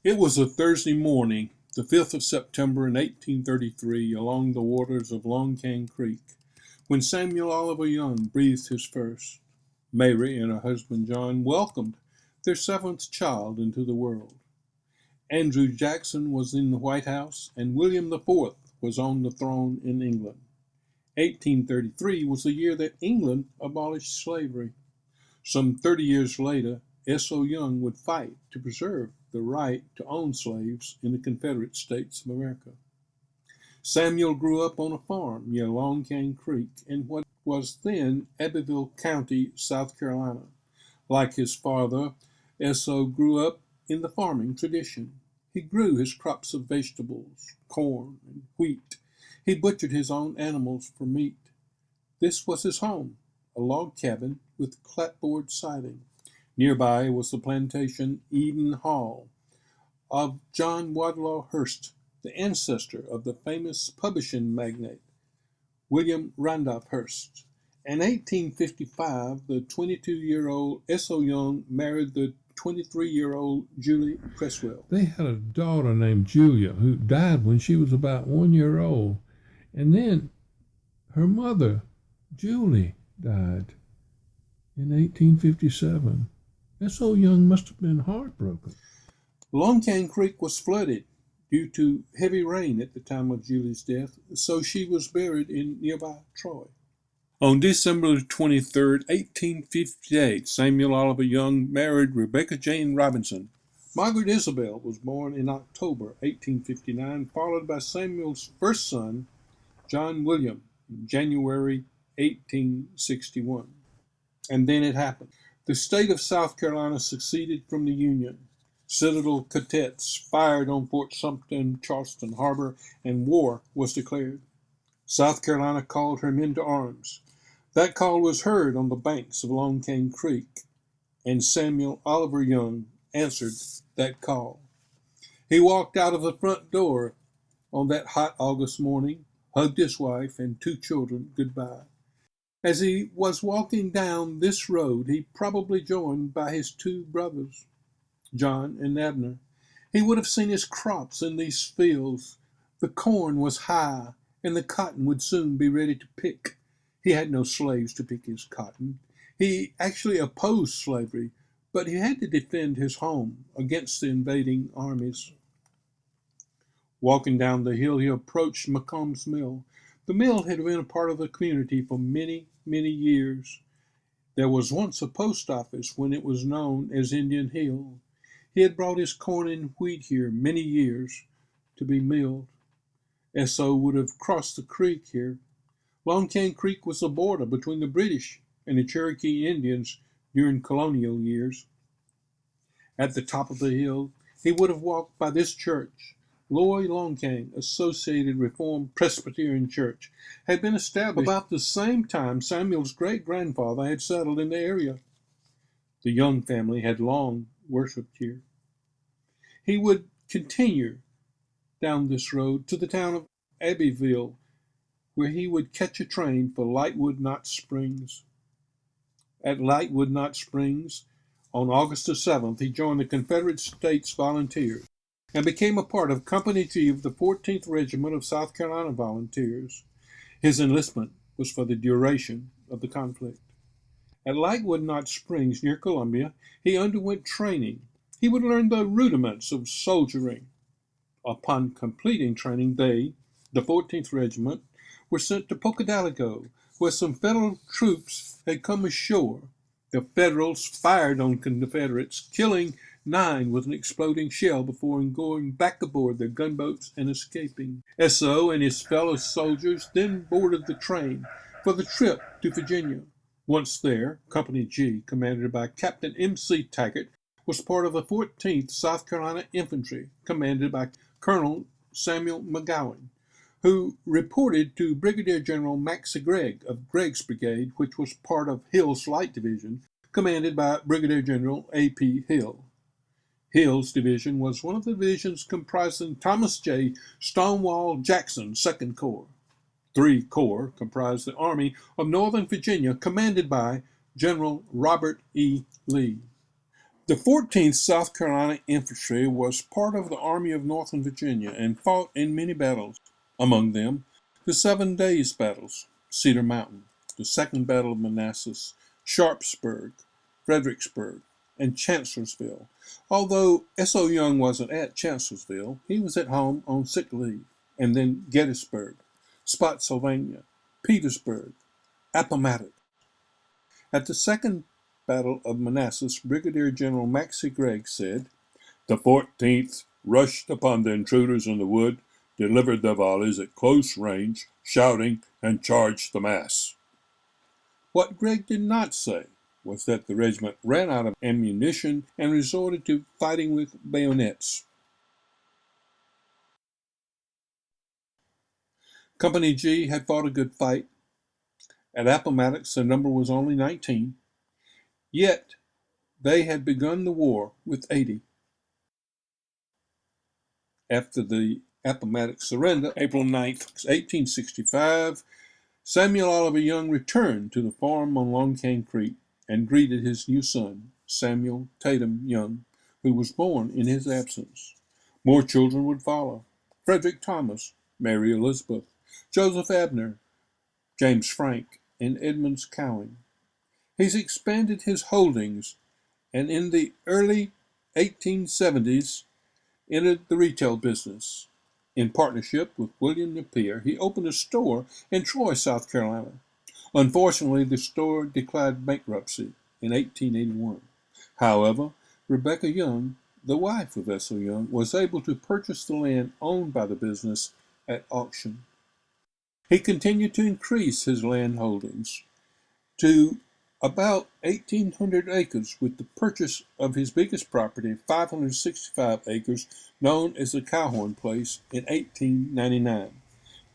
It was a Thursday morning, the 5th of September in 1833, along the waters of Long Cane Creek, when Samuel Oliver Young breathed his first. Mary and her husband John welcomed their seventh child into the world. Andrew Jackson was in the White House, and William IV was on the throne in England. 1833 was the year that England abolished slavery. Some 30 years later, S.O. Young would fight to preserve the right to own slaves in the Confederate States of America. Samuel grew up on a farm near Long Cane Creek in what was then Abbeville County, South Carolina. Like his father, S.O. grew up in the farming tradition. He grew his crops of vegetables, corn, and wheat. He butchered his own animals for meat. This was his home, a log cabin with clapboard siding. Nearby was the plantation Eden Hall of John Wadlaw Hearst, the ancestor of the famous publishing magnate William Randolph Hearst. In 1855, the 22-year-old S.O. Young married the 23-year-old Julie Cresswell. They had a daughter named Julia who died when she was about 1 year old. And then her mother, Julie, died in 1857. S.O. Young must have been heartbroken. Long Cane Creek was flooded due to heavy rain at the time of Julie's death, so she was buried in nearby Troy. On December 23, 1858, Samuel Oliver Young married Rebecca Jane Robinson. Margaret Isabel was born in October 1859, followed by Samuel's first son, John William, in January 1861. And then it happened. The state of South Carolina seceded from the Union. Citadel cadets fired on Fort Sumter in Charleston Harbor, and war was declared. South Carolina called her men to arms. That call was heard on the banks of Long Cane Creek, and Samuel Oliver Young answered that call. He walked out of the front door on that hot August morning, hugged his wife and 2 children goodbye. As he was walking down this road, he probably joined by his 2 brothers, John and Abner. He would have seen his crops in these fields. The corn was high, and the cotton would soon be ready to pick. He had no slaves to pick his cotton. He actually opposed slavery, but he had to defend his home against the invading armies. Walking down the hill, he approached McComb's mill. The mill had been a part of the community for many, many years. There was once a post office when it was known as Indian Hill. He had brought his corn and wheat here many years to be milled. S.O. would have crossed the creek here. Long Cane Creek was the border between the British and the Cherokee Indians during colonial years. At the top of the hill, he would have walked by this church. Loy Long Cane Associated Reformed Presbyterian Church had been established about the same time Samuel's great-grandfather had settled in the area. The Young family had long worshipped here. He would continue down this road to the town of Abbeville, where he would catch a train for Lightwood Knot Springs. At Lightwood Knot Springs, on August the 7th, he joined the Confederate States Volunteers and became a part of Company G of the 14th Regiment of South Carolina Volunteers. His enlistment was for the duration of the conflict. At Lightwood Knot Springs, near Columbia, he underwent training. He would learn the rudiments of soldiering. Upon completing training, they, the 14th Regiment, were sent to Pocadalgo, where some Federal troops had come ashore. The Federals fired on Confederates, killing 9 with an exploding shell before going back aboard their gunboats and escaping. S.O. and his fellow soldiers then boarded the train for the trip to Virginia. Once there, Company G, commanded by Captain M.C. Taggart, was part of the 14th South Carolina Infantry, commanded by Colonel Samuel McGowan, who reported to Brigadier General Maxcy Gregg of Gregg's Brigade, which was part of Hill's Light Division, commanded by Brigadier General A.P. Hill. Hill's division was one of the divisions comprising Thomas J. Stonewall Jackson's 2nd Corps. 3 corps comprised the Army of Northern Virginia, commanded by General Robert E. Lee. The 14th South Carolina Infantry was part of the Army of Northern Virginia and fought in many battles, among them the 7 Days Battles, Cedar Mountain, the Second Battle of Manassas, Sharpsburg, Fredericksburg, and Chancellorsville. Although S.O. Young wasn't at Chancellorsville, he was at home on sick leave, and then Gettysburg, Spotsylvania, Petersburg, Appomattox. At the Second Battle of Manassas, Brigadier General Maxcy Gregg said, "The 14th rushed upon the intruders in the wood, delivered their volleys at close range, shouting, and charged the mass." What Gregg did not say was that the regiment ran out of ammunition and resorted to fighting with bayonets. Company G had fought a good fight. At Appomattox, their number was only 19, yet they had begun the war with 80. After the Appomattox surrender, April 9th, 1865, Samuel Oliver Young returned to the farm on Long Cane Creek and greeted his new son, Samuel Tatum Young, who was born in his absence. More children would follow: Frederick Thomas, Mary Elizabeth, Joseph Abner, James Frank, and Edmunds Cowing. He's expanded his holdings, and in the early 1870s entered the retail business. In partnership with William Napier, he opened a store in Troy, South Carolina. Unfortunately, the store declared bankruptcy in 1881. However, Rebecca Young, the wife of S.O. Young, was able to purchase the land owned by the business at auction. He continued to increase his land holdings to about 1,800 acres with the purchase of his biggest property, 565 acres, known as the Cowhorn Place, in 1899.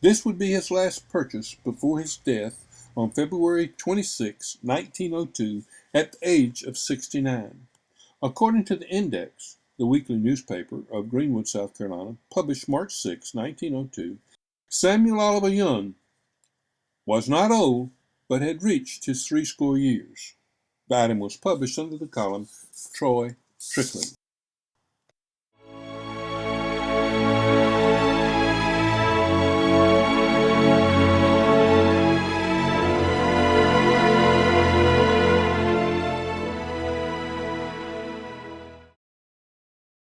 This would be his last purchase before his death on February 26, 1902, at the age of 69. According to the Index, the weekly newspaper of Greenwood, South Carolina, published March 6, 1902, Samuel Oliver Young was not old, but had reached his 80 years. The item was published under the column Troy Trickling.